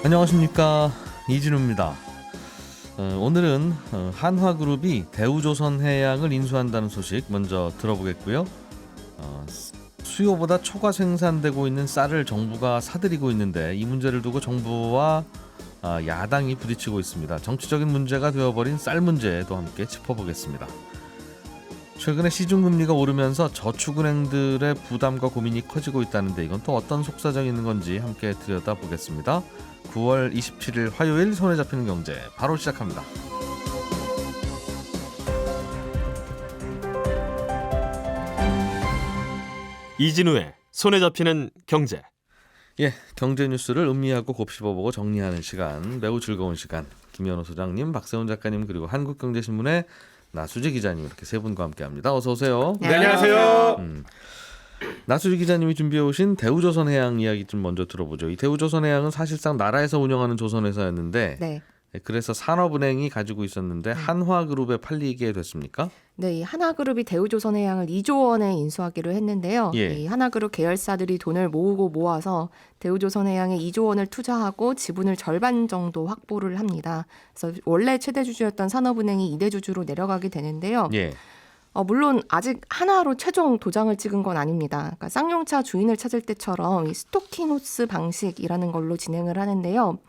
안녕하십니까, 이진우입니다. 오늘은 한화그룹이 대우조선해양을 인수한다는 소식 먼저 들어보겠고요. 수요보다 초과 생산되고 있는 쌀을 정부가 사들이고 있는데 이 문제를 두고 정부와 야당이 부딪히고 있습니다. 정치적인 문제가 되어버린 쌀 문제도 함께 짚어보겠습니다. 최근에 시중금리가 오르면서 저축은행들의 부담과 고민이 커지고 있다는데 이건 또 어떤 속사정이 있는 건지 함께 들여다보겠습니다. 9월 27일 화요일 손에 잡히는 경제 바로 시작합니다. 이진우의 손에 잡히는 경제. 경제 뉴스를 음미하고 곱씹어보고 정리하는 시간, 매우 즐거운 시간. 김현우 소장님, 박세훈 작가님, 그리고 한국경제신문의 나수지 기자님, 이렇게 세 분과 함께합니다. 어서 오세요. 네, 안녕하세요. 나수지 기자님이 준비해 오신 대우조선해양 이야기 좀 먼저 들어보죠. 이 대우조선해양은 사실상 나라에서 운영하는 조선회사였는데, 네. 그래서 산업은행이 가지고 있었는데 한화그룹에 팔리게 됐습니까? 네, 이 하나그룹이 대우조선해양을 2조 원에 인수하기로 했는데요. 이 하나그룹 계열사들이 돈을 모아서 대우조선해양에 2조 원을 투자하고 지분을 절반 정도 확보를 합니다. 그래서 원래 최대 주주였던 산업은행이 2대 주주로 내려가게 되는데요. 물론 아직 하나로 최종 도장을 찍은 건 아닙니다. 그러니까 쌍용차 주인을 찾을 때처럼 이 스토킹호스 방식이라는 걸로 진행을 하는데요.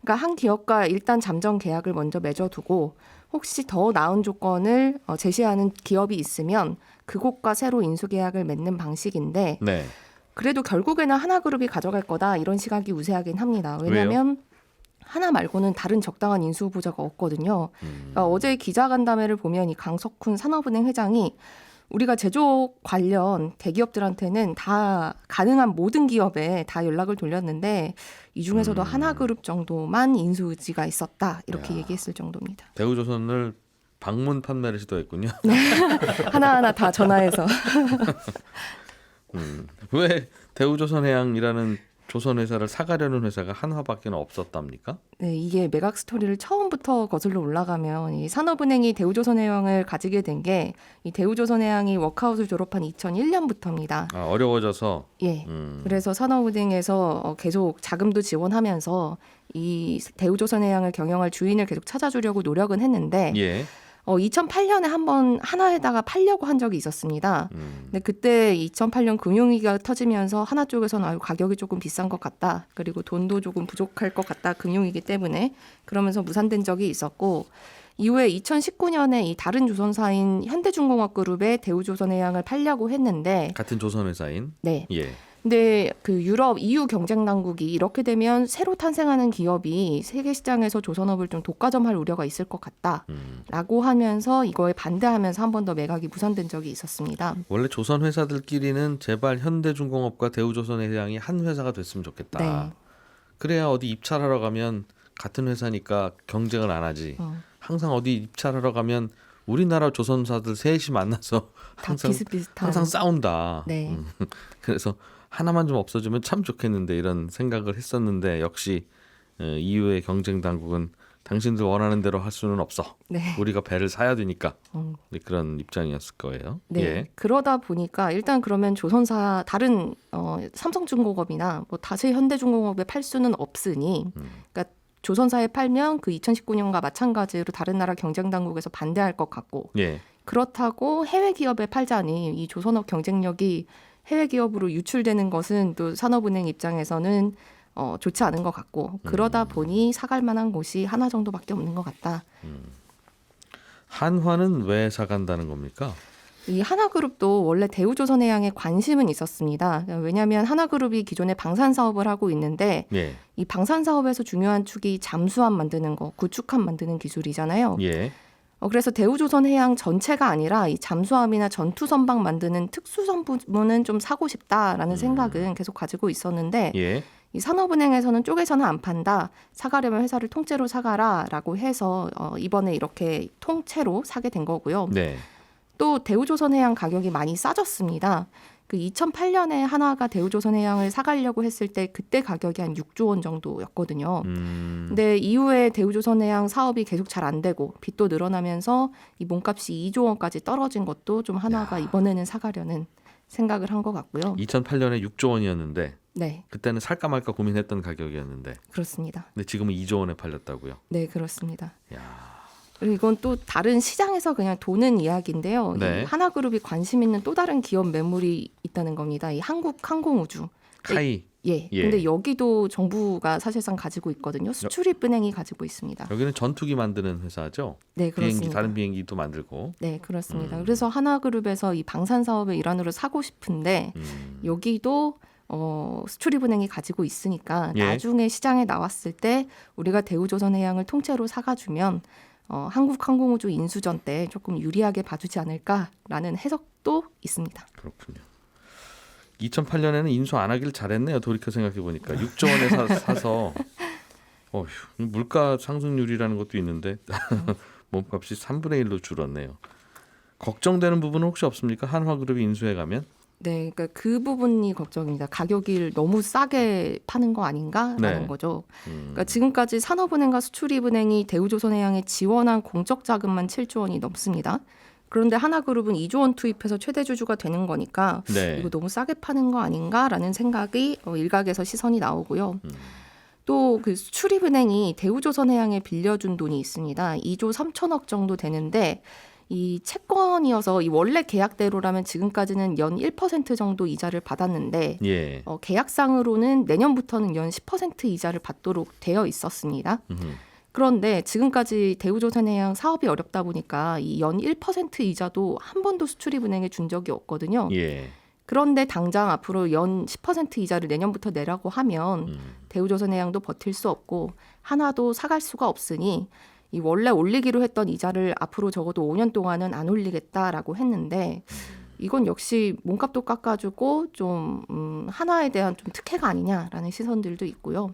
그러니까 한 기업과 일단 잠정 계약을 먼저 맺어두고 혹시 더 나은 조건을 제시하는 기업이 있으면 그곳과 새로 인수 계약을 맺는 방식인데 그래도 결국에는 하나그룹이 가져갈 거다 이런 시각이 우세하긴 합니다. 왜냐하면 하나 말고는 다른 적당한 인수 후보자가 없거든요. 그러니까 어제 기자간담회를 보면 이 강석훈 산업은행 회장이 우리가 제조업 관련 대기업들한테는 다 가능한 모든 기업에 다 연락을 돌렸는데 이 중에서도 하나그룹 정도만 인수 의지가 있었다 이렇게 얘기했을 정도입니다. 대우조선을 방문 판매를 시도했군요. 하나하나 다 전화해서. 왜 대우조선해양이라는 조선회사를 사가려는 회사가 한화밖에 없었답니까? 네, 이게 매각 스토리를 처음부터 거슬러 올라가면 이 산업은행이 대우조선해양을 가지게 된 게 이 대우조선해양이 워크아웃을 졸업한 2001년부터입니다. 어려워져서. 그래서 산업은행에서 계속 자금도 지원하면서 이 대우조선해양을 경영할 주인을 계속 찾아주려고 노력은 했는데 2008년에 한번 하나에다가 팔려고 한 적이 있었습니다. 근데 그때 2008년 금융위기가 터지면서 하나 쪽에서는 가격이 조금 비싼 것 같다. 그리고 돈도 조금 부족할 것 같다. 금융위기 때문에. 그러면서 무산된 적이 있었고 이후에 2019년에 이 다른 조선사인 현대중공업그룹에 대우조선해양을 팔려고 했는데 같은 조선회사인? 네. 근데 그 유럽 EU 경쟁 당국이 이렇게 되면 새로 탄생하는 기업이 세계 시장에서 조선업을 좀 독과점할 우려가 있을 것 같다라고 하면서 이거에 반대하면서 한 번 더 매각이 무산된 적이 있었습니다. 원래 조선 회사들끼리는 제발 현대중공업과 대우조선해양이 한 회사가 됐으면 좋겠다. 그래야 어디 입찰하러 가면 같은 회사니까 경쟁을 안 하지. 항상 어디 입찰하러 가면 우리나라 조선사들 셋이 만나서 항상 싸운다. 그래서 하나만 좀 없어지면 참 좋겠는데 이런 생각을 했었는데 역시 EU의 경쟁 당국은 당신들 원하는 대로 할 수는 없어. 우리가 배를 사야 되니까. 그런 입장이었을 거예요. 그러다 보니까 일단 그러면 조선사 다른 삼성중공업이나 뭐 다시 현대중공업에 팔 수는 없으니 그러니까 조선사에 팔면 그 2019년과 마찬가지로 다른 나라 경쟁 당국에서 반대할 것 같고 그렇다고 해외 기업에 팔자니 이 조선업 경쟁력이 해외 기업으로 유출되는 것은 또 산업은행 입장에서는 좋지 않은 것 같고 그러다 보니 사갈 만한 곳이 하나 정도밖에 없는 것 같다. 한화는 왜 사간다는 겁니까? 이 하나그룹도 원래 대우조선해양에 관심은 있었습니다. 왜냐하면 하나그룹이 기존에 방산 사업을 하고 있는데 이 방산 사업에서 중요한 축이 잠수함 만드는 거, 구축함 만드는 기술이잖아요. 그래서 대우조선해양 전체가 아니라 이 잠수함이나 전투선박 만드는 특수선 부문은 좀 사고 싶다라는 생각은 계속 가지고 있었는데 이 산업은행에서는 쪼개서는 안 판다. 사가려면 회사를 통째로 사가라라고 해서 이번에 이렇게 통째로 사게 된 거고요. 또 대우조선해양 가격이 많이 싸졌습니다. 그 2008년에 하나가 대우조선해양을 사가려고 했을 때 그때 가격이 한 6조 원 정도였거든요. 근데 이후에 대우조선해양 사업이 계속 잘 안 되고 빚도 늘어나면서 이 몸값이 2조 원까지 떨어진 것도 좀 하나가 이번에는 사가려는 생각을 한 것 같고요. 2008년에 6조 원이었는데 네. 그때는 살까 말까 고민했던 가격이었는데. 그렇습니다. 근데 지금은 2조 원에 팔렸다고요? 네, 그렇습니다. 야. 그리고 이건 또 다른 시장에서 그냥 도는 이야기인데요. 네. 이 하나그룹이 관심 있는 또 다른 기업 매물이 있다는 겁니다. 이 한국항공우주. 카이. 예. 예. 근데 여기도 정부가 사실상 가지고 있거든요. 수출입은행이 가지고 있습니다. 여기는 전투기 만드는 회사죠? 네, 그렇습니다. 비행기, 다른 비행기도 만들고. 네, 그렇습니다. 그래서 하나그룹에서 이 방산 사업의 일환으로 사고 싶은데 여기도 수출입은행이 가지고 있으니까 예. 나중에 시장에 나왔을 때 우리가 대우조선해양을 통째로 사가주면 한국항공우주 인수전 때 조금 유리하게 봐주지 않을까라는 해석도 있습니다. 그렇군요. 2008년에는 인수 안 하길 잘했네요. 돌이켜 생각해 보니까 6조 원에 사서 물가 상승률이라는 것도 있는데 몸값이 3분의 1로 줄었네요. 걱정되는 부분은 혹시 없습니까? 한화그룹이 인수해 가면? 네, 그러니까 그 부분이 걱정입니다. 가격이 너무 싸게 파는 거 아닌가라는 네. 거죠. 그러니까 지금까지 산업은행과 수출입은행이 대우조선해양에 지원한 공적 자금만 7조 원이 넘습니다. 그런데 하나그룹은 2조 원 투입해서 최대 주주가 되는 거니까 네. 이거 너무 싸게 파는 거 아닌가라는 생각이 일각에서 시선이 나오고요. 또 그 수출입은행이 대우조선해양에 빌려준 돈이 있습니다. 2조 3천억 정도 되는데 이 채권이어서 이 원래 계약대로라면 지금까지는 연 1% 정도 이자를 받았는데 예. 계약상으로는 내년부터는 연 10% 이자를 받도록 되어 있었습니다. 그런데 지금까지 대우조선해양 사업이 어렵다 보니까 이 연 1% 이자도 한 번도 수출입은행에 준 적이 없거든요. 예. 그런데 당장 앞으로 연 10% 이자를 내년부터 내라고 하면 대우조선해양도 버틸 수 없고 하나도 사갈 수가 없으니 이 원래 올리기로 했던 이자를 앞으로 적어도 5년 동안은 안 올리겠다라고 했는데 이건 역시 몸값도 깎아주고 좀 하나에 대한 좀 특혜가 아니냐라는 시선들도 있고요.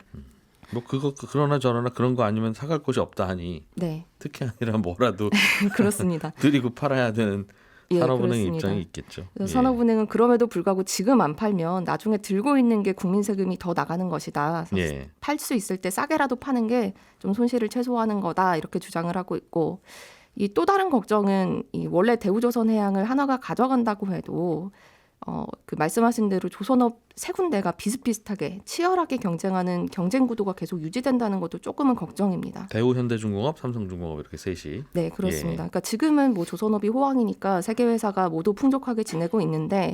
뭐 그러나 저러나 그런 거 아니면 사갈 곳이 없다 하니 네, 특히 아니라 뭐라도 그렇습니다. 드리고 팔아야 되는 예, 산업은행 그렇습니다. 입장이 있겠죠. 그래서 예. 산업은행은 그럼에도 불구하고 지금 안 팔면 나중에 들고 있는 게 국민 세금이 더 나가는 것이다. 예. 팔 수 있을 때 싸게라도 파는 게 좀 손실을 최소화하는 거다 이렇게 주장을 하고 있고 이 또 다른 걱정은 이 원래 대우조선해양을 하나가 가져간다고 해도 그 말씀하신 대로 조선업 세 군데가 비슷비슷하게 치열하게 경쟁하는 경쟁 구도가 계속 유지된다는 것도 조금은 걱정입니다. 대우, 현대중공업, 삼성중공업 이렇게 셋이. 네, 그렇습니다. 예. 그러니까 지금은 뭐 조선업이 호황이니까 세계 회사가 모두 풍족하게 지내고 있는데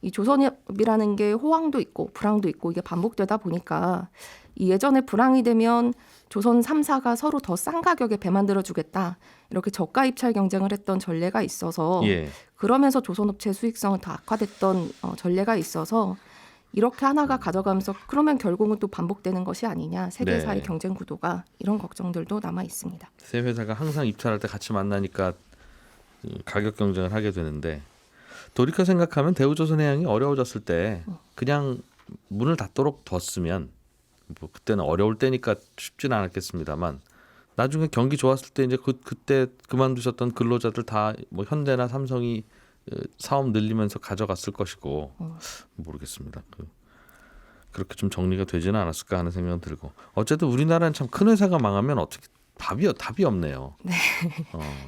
이 조선업이라는 게 호황도 있고 불황도 있고 이게 반복되다 보니까 이 예전에 불황이 되면 조선 3사가 서로 더 싼 가격에 배 만들어 주겠다. 이렇게 저가 입찰 경쟁을 했던 전례가 있어서 예. 그러면서 조선업체 수익성은 더 악화됐던 전례가 있어서 이렇게 하나가 가져가면서 그러면 결국은 또 반복되는 것이 아니냐. 세계사의 네. 경쟁 구도가 이런 걱정들도 남아 있습니다. 세 회사가 항상 입찰할 때 같이 만나니까 가격 경쟁을 하게 되는데 돌이켜 생각하면 대우조선해양이 어려워졌을 때 그냥 문을 닫도록 뒀으면 뭐 그때는 어려울 때니까 쉽지는 않았겠습니다만 나중에 경기 좋았을 때 이제 그때 그만두셨던 근로자들 다 뭐 현대나 삼성이 사업 늘리면서 가져갔을 것이고 모르겠습니다. 그렇게 좀 정리가 되지는 않았을까 하는 생각은 들고 어쨌든 우리나라는 참 큰 회사가 망하면 어떻게 답이 없네요. 네.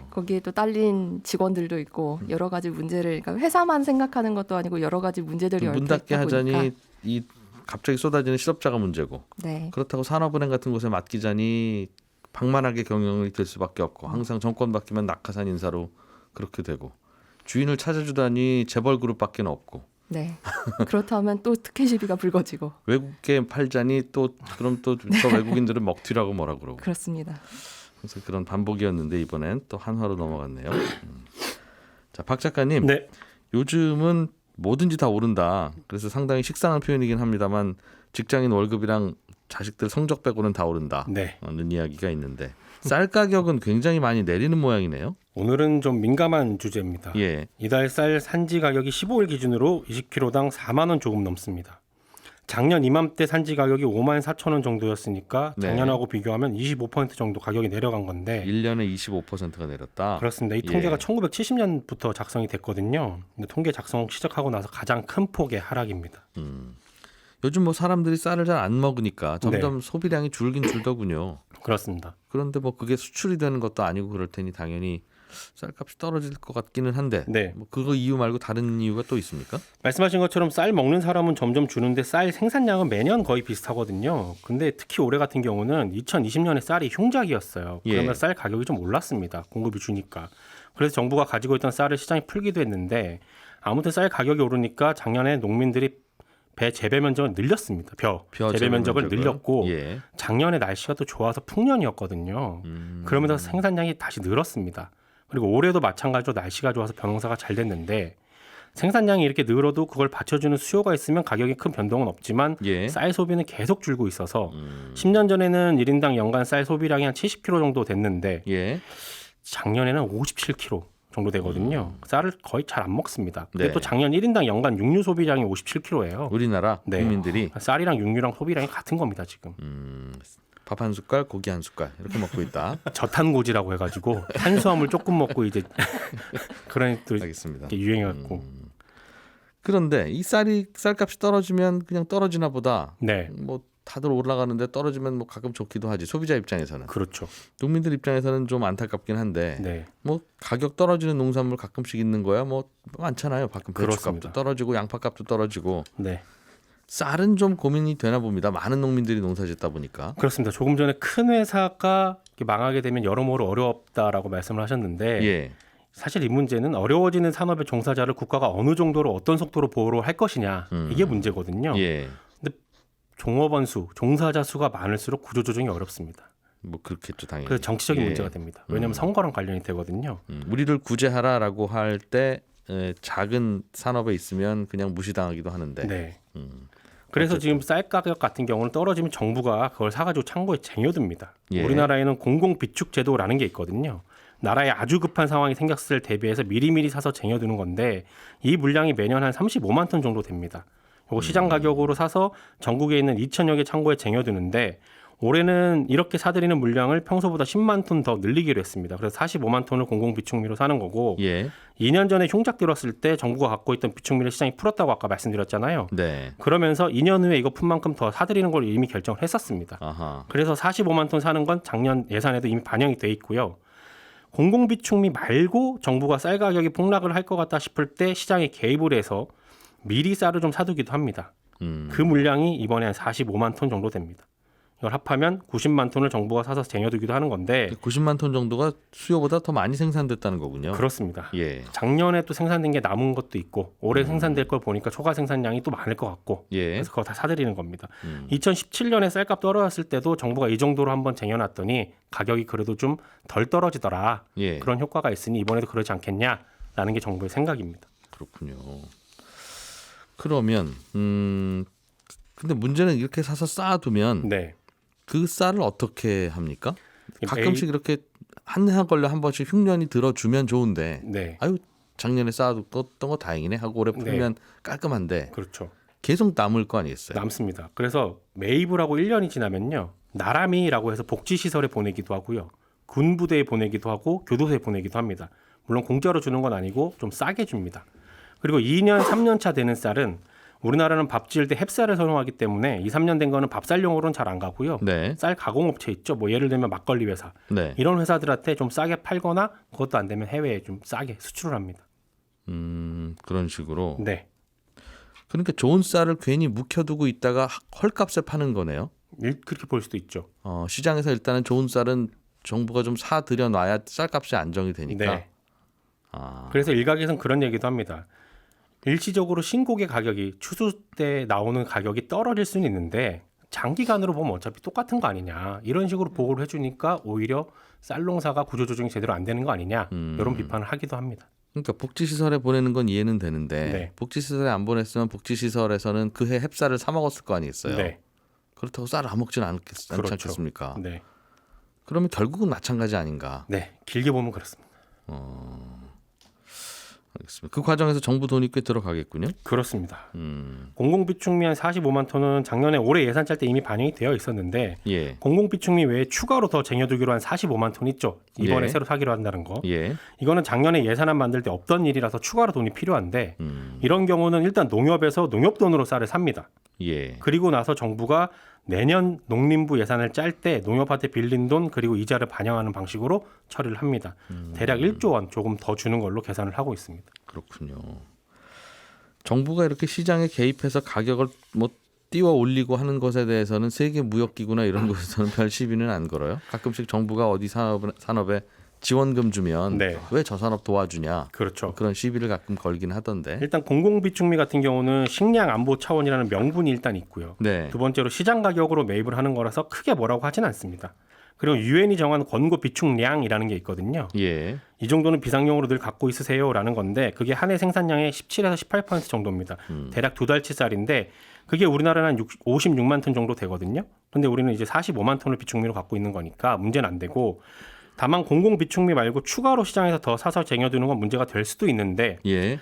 거기에 또 딸린 직원들도 있고 여러 가지 문제를 그러니까 회사만 생각하는 것도 아니고 여러 가지 문제들이 문 얽혀 닫게 있다 하자니 보니까 이 갑자기 쏟아지는 실업자가 문제고 네. 그렇다고 산업은행 같은 곳에 맡기자니 방만하게 경영이 될 수밖에 없고 항상 정권 바뀌면 낙하산 인사로 그렇게 되고 주인을 찾아주다니 재벌그룹밖에 없고 네. 그렇다면 또 특혜 시비가 불거지고 외국에 팔자니 또 그럼 또 저 외국인들은 먹튀라고 뭐라 그러고 그렇습니다. 그래서 그런 반복이었는데 이번엔 또 한화로 넘어갔네요. 자, 박 작가님. 네. 요즘은 뭐든지 다 오른다. 그래서 상당히 식상한 표현이긴 합니다만 직장인 월급이랑 자식들 성적 빼고는 다 오른다는 네. 이야기가 있는데 쌀 가격은 굉장히 많이 내리는 모양이네요. 오늘은 좀 민감한 주제입니다. 예. 이달 쌀 산지 가격이 15일 기준으로 20kg당 4만 원 조금 넘습니다. 작년 이맘때 산지 가격이 5만 4천 원 정도였으니까 작년하고 비교하면 25% 정도 가격이 내려간 건데 1년에 25%가 내렸다. 그렇습니다. 이 통계가 1970년부터 작성이 됐거든요. 근데 통계 작성 시작하고 나서 가장 큰 폭의 하락입니다. 요즘 뭐 사람들이 쌀을 잘 안 먹으니까 점점 소비량이 줄긴 줄더군요. 그렇습니다. 그런데 뭐 그게 수출이 되는 것도 아니고 그럴 테니 당연히 쌀값이 떨어질 것 같기는 한데 네. 뭐 그거 이유 말고 다른 이유가 또 있습니까? 말씀하신 것처럼 쌀 먹는 사람은 점점 주는데 쌀 생산량은 매년 거의 비슷하거든요. 근데 특히 올해 같은 경우는 2020년에 쌀이 흉작이었어요. 그러면 예. 쌀 가격이 좀 올랐습니다. 공급이 주니까. 그래서 정부가 가지고 있던 쌀을 시장에 풀기도 했는데 아무튼 쌀 가격이 오르니까 작년에 농민들이 배 재배 면적을 늘렸습니다. 벼 재배 면적을 늘렸고 예. 작년에 날씨가 또 좋아서 풍년이었거든요. 그러면서 생산량이 다시 늘었습니다. 그리고 올해도 마찬가지로 날씨가 좋아서 벼농사가 잘 됐는데 생산량이 이렇게 늘어도 그걸 받쳐주는 수요가 있으면 가격이 큰 변동은 없지만 예. 쌀 소비는 계속 줄고 있어서 10년 전에는 1인당 연간 쌀 소비량이 한 70kg 정도 됐는데 예. 작년에는 57kg 정도 되거든요. 쌀을 거의 잘 안 먹습니다. 근데 네. 또 작년 1인당 연간 육류 소비량이 57kg예요. 우리나라 네. 국민들이 쌀이랑 육류랑 소비량이 같은 겁니다, 지금. 밥 한 숟갈, 고기 한 숟갈 이렇게 먹고 있다. 저탄고지라고 해가지고 탄수화물 조금 먹고 이제 그런 또 알겠습니다. 유행해갖고. 그런데 이 쌀값이 떨어지면 그냥 떨어지나 보다. 네, 뭐 다들 올라가는데 떨어지면 뭐 가끔 좋기도 하지. 소비자 입장에서는. 그렇죠. 농민들 입장에서는 좀 안타깝긴 한데 네, 뭐 가격 떨어지는 농산물 가끔씩 있는 거야 뭐 많잖아요. 가끔 배추값도 그렇습니다. 떨어지고 양파값도 떨어지고. 네. 쌀은 좀 고민이 되나 봅니다. 많은 농민들이 농사짓다 보니까. 그렇습니다. 조금 전에 큰 회사가 망하게 되면 여러모로 어렵다라고 말씀을 하셨는데 예. 사실 이 문제는 어려워지는 산업의 종사자를 국가가 어느 정도로 어떤 속도로 보호를 할 것이냐 이게 문제거든요. 예. 종업원 수, 종사자 수가 많을수록 구조조정이 어렵습니다. 뭐 그렇겠죠, 당연히. 그래서 정치적인 예. 문제가 됩니다. 왜냐하면 선거랑 관련이 되거든요. 우리를 구제하라라고 할 때 작은 산업에 있으면 그냥 무시당하기도 하는데. 네. 그래서 어쨌든. 지금 쌀 가격 같은 경우는 떨어지면 정부가 그걸 사가지고 창고에 쟁여둡니다. 예. 우리나라에는 공공비축 제도라는 게 있거든요. 나라에 아주 급한 상황이 생겼을 때 대비해서 미리미리 사서 쟁여두는 건데 이 물량이 매년 한 35만 톤 정도 됩니다. 이거 시장 가격으로 사서 전국에 있는 2천여 개 창고에 쟁여두는데 올해는 이렇게 사들이는 물량을 평소보다 10만 톤 더 늘리기로 했습니다. 그래서 45만 톤을 공공비축미로 사는 거고 예. 2년 전에 흉작 들었을 때 정부가 갖고 있던 비축미를 시장이 풀었다고 아까 말씀드렸잖아요. 네. 그러면서 2년 후에 이거 푼 만큼 더 사들이는 걸 이미 결정을 했었습니다. 아하. 그래서 45만 톤 사는 건 작년 예산에도 이미 반영이 돼 있고요. 공공비축미 말고 정부가 쌀 가격이 폭락을 할 것 같다 싶을 때 시장에 개입을 해서 미리 쌀을 좀 사두기도 합니다. 그 물량이 이번에 한 45만 톤 정도 됩니다. 이걸 합하면 90만 톤을 정부가 사서 쟁여두기도 하는 건데 90만 톤 정도가 수요보다 더 많이 생산됐다는 거군요. 그렇습니다. 예. 작년에 또 생산된 게 남은 것도 있고 올해 생산될 걸 보니까 초과 생산량이 또 많을 것 같고 예. 그래서 그거 다 사들이는 겁니다. 2017년에 쌀값 떨어졌을 때도 정부가 이 정도로 한번 쟁여놨더니 가격이 그래도 좀 덜 떨어지더라. 예. 그런 효과가 있으니 이번에도 그러지 않겠냐라는 게 정부의 생각입니다. 그렇군요. 그러면 근데 문제는 이렇게 사서 쌓아두면 네. 그 쌀을 어떻게 합니까? 매일- 가끔씩 이렇게 한 해 걸려 한 번씩 흉년이 들어주면 좋은데 네. 아유 작년에 쌓아뒀던 거 다행이네 하고 올해 풀면 깔끔한데 그렇죠. 계속 남을 거 아니겠어요? 남습니다. 그래서 매입을 하고 1년이 지나면요. 나라미라고 해서 복지시설에 보내기도 하고요. 군부대에 보내기도 하고 교도소에 보내기도 합니다. 물론 공짜로 주는 건 아니고 좀 싸게 줍니다. 그리고 2년, 3년 차 되는 쌀은 우리나라는 밥 지을 때 햅쌀을 선호하기 때문에 2, 3년 된 거는 밥쌀용으로는 잘 안 가고요. 네. 쌀 가공업체 있죠. 뭐 예를 들면 막걸리 회사. 네. 이런 회사들한테 좀 싸게 팔거나 그것도 안 되면 해외에 좀 싸게 수출을 합니다. 그런 식으로. 네. 그러니까 좋은 쌀을 괜히 묵혀두고 있다가 헐값에 파는 거네요. 그렇게 볼 수도 있죠. 시장에서 일단은 좋은 쌀은 정부가 좀 사들여 놔야 쌀값이 안정이 되니까. 네. 그래서 일각에서는 그런 얘기도 합니다. 일시적으로 신고의 가격이 추수 때 나오는 가격이 떨어질 수는 있는데 장기간으로 보면 어차피 똑같은 거 아니냐 이런 식으로 보고를 해주니까 오히려 쌀농사가 구조조정이 제대로 안 되는 거 아니냐 이런 비판을 하기도 합니다. 그러니까 복지시설에 보내는 건 이해는 되는데 네. 복지시설에 안 보냈으면 복지시설에서는 그 해 햅쌀을 사 먹었을 거 아니겠어요. 네. 그렇다고 쌀을 안 먹지는 않지 그렇죠. 않겠습니까? 네. 그러면 결국은 마찬가지 아닌가. 네. 길게 보면 그렇습니다. 알겠습니다. 그 과정에서 정부 돈이 꽤 들어가겠군요. 그렇습니다. 공공비축미 한 45만 톤은 작년에 올해 예산 짤 때 이미 반영이 되어 있었는데 예. 공공비축미 외에 추가로 더 쟁여두기로 한 45만 톤 있죠. 이번에 예. 새로 사기로 한다는 거. 예. 이거는 작년에 예산안 만들 때 없던 일이라서 추가로 돈이 필요한데 이런 경우는 일단 농협에서 농협돈으로 쌀을 삽니다. 예. 그리고 나서 정부가 내년 농림부 예산을 짤 때 농협한테 빌린 돈 그리고 이자를 반영하는 방식으로 처리를 합니다. 대략 1조 원 조금 더 주는 걸로 계산을 하고 있습니다. 그렇군요. 정부가 이렇게 시장에 개입해서 가격을 뭐 띄워 올리고 하는 것에 대해서는 세계 무역기구나 이런 곳에서는 별 시비는 안 걸어요. 가끔씩 정부가 어디 산업에 지원금 주면 네. 왜 저 산업 도와주냐. 그렇죠. 그런 시비를 가끔 걸긴 하던데. 일단 공공비축미 같은 경우는 식량 안보 차원이라는 명분이 일단 있고요. 네. 두 번째로 시장 가격으로 매입을 하는 거라서 크게 뭐라고 하진 않습니다. 그리고 유엔이 정한 권고 비축량이라는 게 있거든요. 예. 이 정도는 비상용으로 늘 갖고 있으세요라는 건데 그게 한 해 생산량의 17에서 18% 정도입니다. 대략 2달치 쌀인데 그게 우리나라는 한 56만 톤 정도 되거든요. 근데 우리는 이제 45만 톤을 비축미로 갖고 있는 거니까 문제는 안 되고 다만 공공 비축미 말고 추가로 시장에서 더 사서 쟁여두는 건 문제가 될 수도 있는데 예.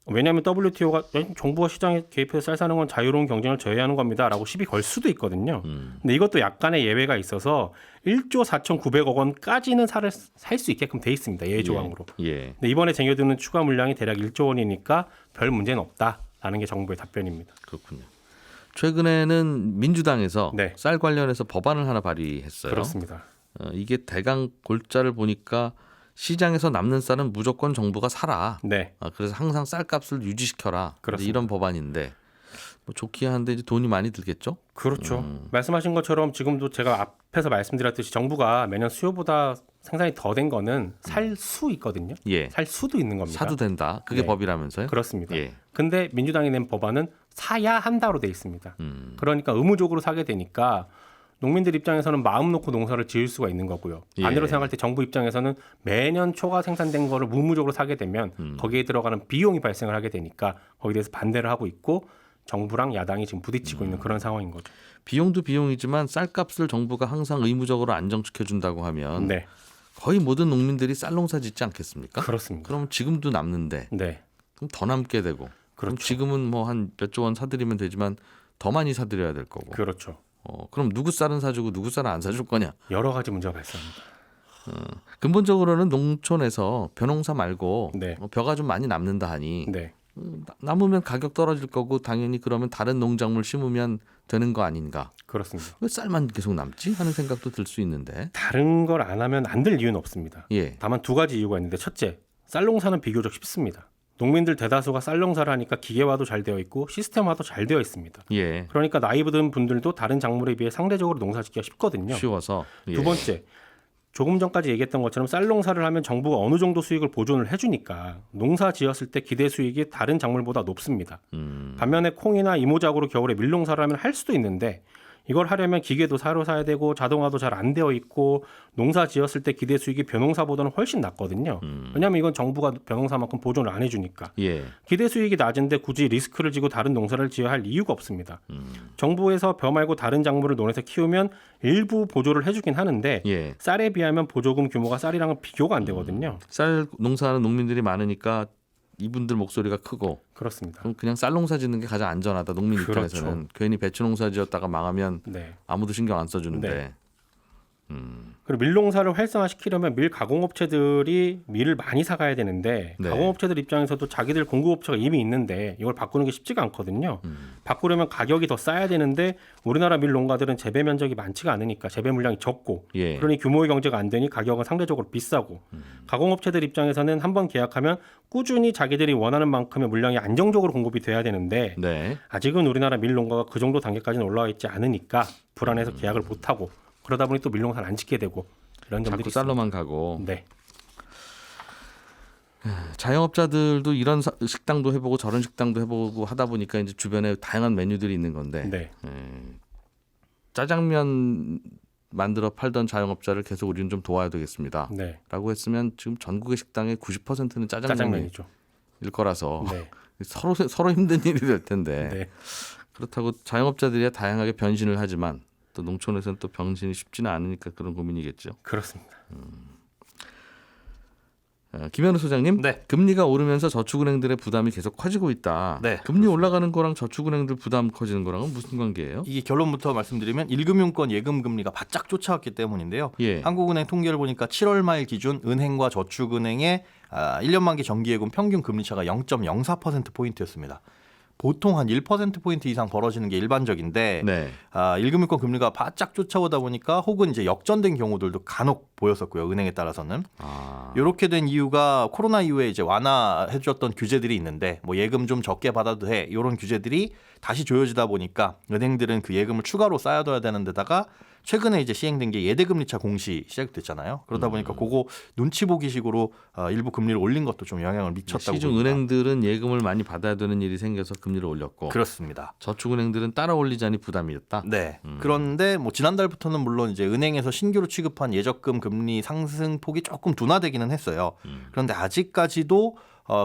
왜냐하면 WTO가 정부가 시장에 개입해서 쌀 사는 건 자유로운 경쟁을 저해하는 겁니다라고 시비 걸 수도 있거든요. 근데 이것도 약간의 예외가 있어서 1조 4,900억 원까지는 쌀을 살 수 있게끔 돼 있습니다. 예외 조항으로. 예. 근데 이번에 쟁여두는 추가 물량이 대략 1조 원이니까 별 문제는 없다라는 게 정부의 답변입니다. 그렇군요. 최근에는 민주당에서 네. 쌀 관련해서 법안을 하나 발의했어요. 그렇습니다. 이게 대강 골자를 보니까 시장에서 남는 쌀은 무조건 정부가 사라. 네. 그래서 항상 쌀값을 유지시켜라. 그렇습니다. 이런 법안인데 뭐 좋긴 한데 이제 돈이 많이 들겠죠? 그렇죠. 말씀하신 것처럼 지금도 제가 앞에서 말씀드렸듯이 정부가 매년 수요보다 생산이 더 된 거는 살 수 있거든요. 예. 살 수도 있는 겁니다. 사도 된다. 그게 네. 법이라면서요? 그렇습니다. 예. 근데 민주당이 낸 법안은 사야 한다로 돼 있습니다. 그러니까 의무적으로 사게 되니까 농민들 입장에서는 마음 놓고 농사를 지을 수가 있는 거고요. 반대로 예. 생각할 때 정부 입장에서는 매년 초과 생산된 거를 의무적으로 사게 되면 거기에 들어가는 비용이 발생을 하게 되니까 거기에 대해서 반대를 하고 있고 정부랑 야당이 지금 부딪히고 있는 그런 상황인 거죠. 비용도 비용이지만 쌀값을 정부가 항상 의무적으로 안정시켜 준다고 하면 네, 거의 모든 농민들이 쌀농사 짓지 않겠습니까? 그렇습니다. 그럼 지금도 남는데 네, 그럼 더 남게 되고 그럼 그렇죠. 지금은 뭐 한 몇 조 원 사드리면 되지만 더 많이 사드려야 될 거고 그렇죠. 그럼 누구 쌀은 사주고 누구 쌀은 안 사줄 거냐? 여러 가지 문제가 발생합니다. 근본적으로는 농촌에서 벼농사 말고 네. 벼가 좀 많이 남는다 하니 네, 남으면 가격 떨어질 거고 당연히 그러면 다른 농작물 심으면 되는 거 아닌가? 그렇습니다. 왜 쌀만 계속 남지? 하는 생각도 들 수 있는데. 다른 걸 안 하면 안 될 이유는 없습니다. 예. 다만 두 가지 이유가 있는데 첫째, 쌀 농사는 비교적 쉽습니다. 농민들 대다수가 쌀 농사를 하니까 기계화도 잘 되어 있고 시스템화도 잘 되어 있습니다. 예. 그러니까 나이 든 분들도 다른 작물에 비해 상대적으로 농사짓기가 쉽거든요. 쉬워서. 예. 두 번째, 조금 전까지 얘기했던 것처럼 쌀 농사를 하면 정부가 어느 정도 수익을 보존을 해주니까 농사 지었을 때 기대 수익이 다른 작물보다 높습니다. 반면에 콩이나 이모작으로 겨울에 밀농사를 하면 할 수도 있는데 이걸 하려면 기계도 새로 사야 되고 자동화도 잘 안 되어 있고 농사 지었을 때 기대 수익이 벼농사보다는 훨씬 낮거든요. 왜냐하면 이건 정부가 벼농사만큼 보존을 안 해주니까. 예. 기대 수익이 낮은데 굳이 리스크를 지고 다른 농사를 지어야 할 이유가 없습니다. 정부에서 벼 말고 다른 작물을 논해서 키우면 일부 보조를 해주긴 하는데 예. 쌀에 비하면 보조금 규모가 쌀이랑은 비교가 안 되거든요. 쌀 농사하는 농민들이 많으니까 이분들 목소리가 크고 그렇습니다. 그럼 그냥 쌀 농사 짓는 게 가장 안전하다. 농민 그렇죠. 입장에서는 괜히 배추 농사 지었다가 망하면 네. 아무도 신경 안 써주는데. 네. 그리고 밀농사를 활성화시키려면 밀 가공업체들이 밀을 많이 사가야 되는데 네. 가공업체들 입장에서도 자기들 공급업체가 이미 있는데 이걸 바꾸는 게 쉽지가 않거든요. 바꾸려면 가격이 더 싸야 되는데 우리나라 밀 농가들은 재배 면적이 많지가 않으니까 재배 물량이 적고 예. 그러니 규모의 경제가 안 되니 가격은 상대적으로 비싸고 가공업체들 입장에서는 한번 계약하면 꾸준히 자기들이 원하는 만큼의 물량이 안정적으로 공급이 돼야 되는데 네. 아직은 우리나라 밀 농가가 그 정도 단계까지는 올라와 있지 않으니까 불안해서 계약을 못하고 그러다 보니 또 밀농사를 안 짓게 되고 이런 점들이 자꾸 쌀로만 가고. 있습니다. 네, 자영업자들도 이런 식당도 해보고 저런 식당도 해보고 하다 보니까 이제 주변에 다양한 메뉴들이 있는 건데 네, 짜장면 만들어 팔던 자영업자를 계속 우리는 좀 도와야 되겠습니다. 네. 라고 했으면 지금 전국의 식당의 90%는 짜장면일 짜장면이죠. 거라서 네, 서로 힘든 일이 될 텐데 네, 그렇다고 자영업자들이 다양하게 변신을 하지만 또 농촌에서는 또 변신이 쉽지는 않으니까 그런 고민이겠죠. 그렇습니다. 김현우 소장님, 네. 금리가 오르면서 저축은행들의 부담이 계속 커지고 있다. 네, 금리 올라가는 거랑 저축은행들 부담 커지는 거랑은 무슨 관계예요? 이게 결론부터 말씀드리면 1금융권 예금 금리가 바짝 쫓아왔기 때문인데요. 예. 한국은행 통계를 보니까 7월 말 기준 은행과 저축은행의 1년 만기 정기예금 평균 금리 차가 0.04% 포인트였습니다. 보통 한 1%포인트 이상 벌어지는 게 일반적인데 네. 1금융권 금리가 바짝 쫓아오다 보니까 혹은 이제 역전된 경우들도 간혹 보였었고요. 은행에 따라서는. 이렇게 된 이유가 코로나 이후에 이제 완화해줬던 규제들이 있는데 뭐 예금 좀 적게 받아도 해 이런 규제들이 다시 조여지다 보니까 은행들은 그 예금을 추가로 쌓아둬야 되는 데다가 최근에 이제 시행된 게 예대금리차 공시 시작됐잖아요. 그러다 보니까 그거 눈치 보기식으로 일부 금리를 올린 것도 좀 영향을 미쳤다고 시중 봅니다. 은행들은 예금을 많이 받아야 되는 일이 생겨서 금리를 올렸고 그렇습니다. 저축은행들은 따라 올리자니 부담이었다. 네. 그런데 뭐 지난달부터는 물론 이제 은행에서 신규로 취급한 예적금 금리 상승 폭이 조금 둔화되기는 했어요. 그런데 아직까지도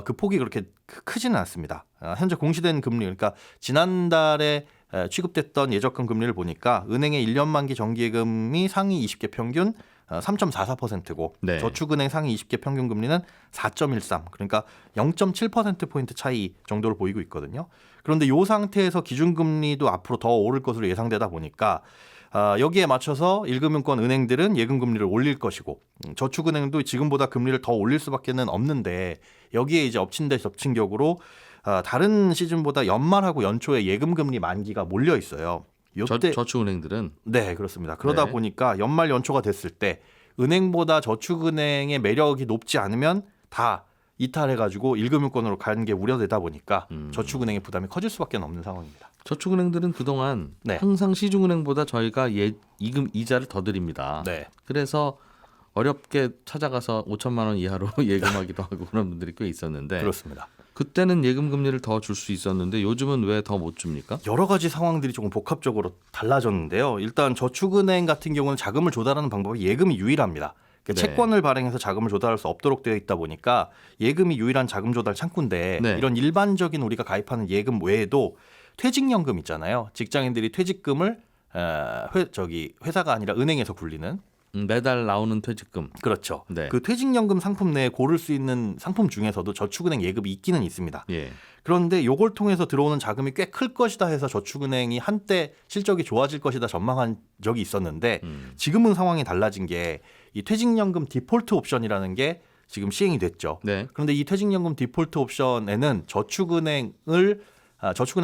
그 폭이 그렇게 크지는 않습니다. 현재 공시된 금리 그러니까 지난달에 취급됐던 예적금 금리를 보니까 은행의 1년 만기 정기예금이 상위 20개 평균 3.44%고 네. 저축은행 상위 20개 평균 금리는 4.13 그러니까 0.7%포인트 차이 정도를 보이고 있거든요. 그런데 이 상태에서 기준금리도 앞으로 더 오를 것으로 예상되다 보니까 여기에 맞춰서 1금융권 은행들은 예금금리를 올릴 것이고 저축은행도 지금보다 금리를 더 올릴 수밖에는 없는데 여기에 이제 엎친 데 덮친 격으로 다른 시즌보다 연말하고 연초에 예금금리 만기가 몰려 있어요. 요때 저축은행들은 네, 그렇습니다. 그러다 네. 보니까 연말 연초가 됐을 때 은행보다 저축은행의 매력이 높지 않으면 다 이탈해가지고 1금융권으로 가는 게 우려되다 보니까 저축은행의 부담이 커질 수밖에 없는 상황입니다. 저축은행들은 그동안 네. 항상 시중은행보다 저희가 이금 이자를 더 드립니다. 네. 그래서 어렵게 찾아가서 5천만 원 이하로 예금하기도 하고 그런 분들이 꽤 있었는데 그렇습니다. 그때는 예금 금리를 더 줄 수 있었는데 요즘은 왜 더 못 줍니까? 여러 가지 상황들이 조금 복합적으로 달라졌는데요. 일단 저축은행 같은 경우는 자금을 조달하는 방법이 예금이 유일합니다. 네. 채권을 발행해서 자금을 조달할 수 없도록 되어 있다 보니까 예금이 유일한 자금 조달 창구인데 네. 이런 일반적인 우리가 가입하는 예금 외에도 퇴직연금 있잖아요. 직장인들이 퇴직금을 회사가 아니라 은행에서 굴리는 매달 나오는 퇴직금. 그렇죠. 네. 그 퇴직연금 상품 내에 고를 수 있는 상품 중에서도 저축은행 예금이 있기는 있습니다. 예. 그런데 이걸 통해서 들어오는 자금이 꽤 클 것이다 해서 저축은행이 한때 실적이 좋아질 것이다 전망한 적이 있었는데 지금은 상황이 달라진 게 이 퇴직연금 디폴트 옵션이라는 게 지금 시행이 됐죠. 네. 그런데 이 퇴직연금 디폴트 옵션에는 저축은행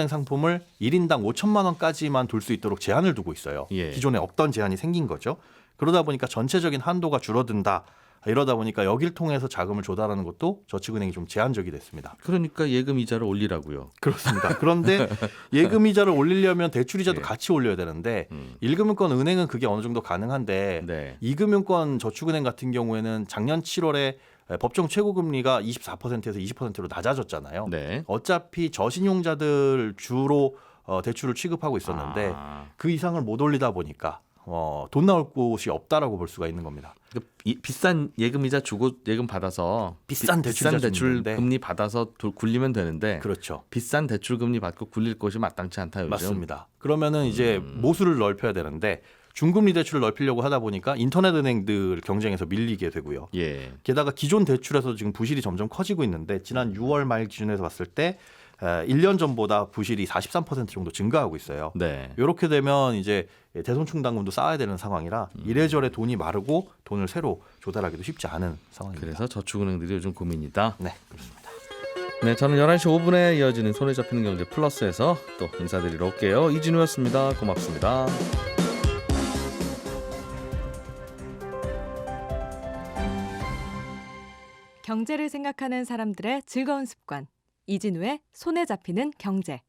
상품을 1인당 5천만 원까지만 둘 수 있도록 제한을 두고 있어요. 예. 기존에 없던 제한이 생긴 거죠. 그러다 보니까 전체적인 한도가 줄어든다. 이러다 보니까 여길 통해서 자금을 조달하는 것도 저축은행이 좀 제한적이 됐습니다. 그러니까 예금 이자를 올리라고요. 그렇습니다. 그런데 예금 이자를 올리려면 대출 이자도 예. 같이 올려야 되는데 1금융권 은행은 그게 어느 정도 가능한데 네. 2금융권 저축은행 같은 경우에는 작년 7월에 법정 최고금리가 24%에서 20%로 낮아졌잖아요. 네. 어차피 저신용자들 주로 대출을 취급하고 있었는데 그 이상을 못 올리다 보니까 돈 나올 곳이 없다라고 볼 수가 있는 겁니다. 그러니까 비싼 예금 이자 주고 예금 받아서 비싼 대출 대출 금리 받아서 굴리면 되는데 그렇죠. 비싼 대출 금리 받고 굴릴 곳이 마땅치 않다 요즘. 맞습니다. 그러면은 이제 모수를 넓혀야 되는데 중금리 대출을 넓히려고 하다 보니까 인터넷 은행들 경쟁에서 밀리게 되고요. 예. 게다가 기존 대출에서 지금 부실이 점점 커지고 있는데 지난 6월 말 기준에서 봤을 때 1년 전보다 부실이 43% 정도 증가하고 있어요. 네. 이렇게 되면 이제 대손충당금도 쌓아야 되는 상황이라 이래저래 돈이 마르고 돈을 새로 조달하기도 쉽지 않은 상황입니다. 그래서 저축은행들이 요즘 고민이다. 네, 그렇습니다. 네, 저는 11시 5분에 이어지는 손에 잡히는 경제 플러스에서 또 인사드리러 올게요. 이진우였습니다. 고맙습니다. 경제를 생각하는 사람들의 즐거운 습관. 이진우의 손에 잡히는 경제.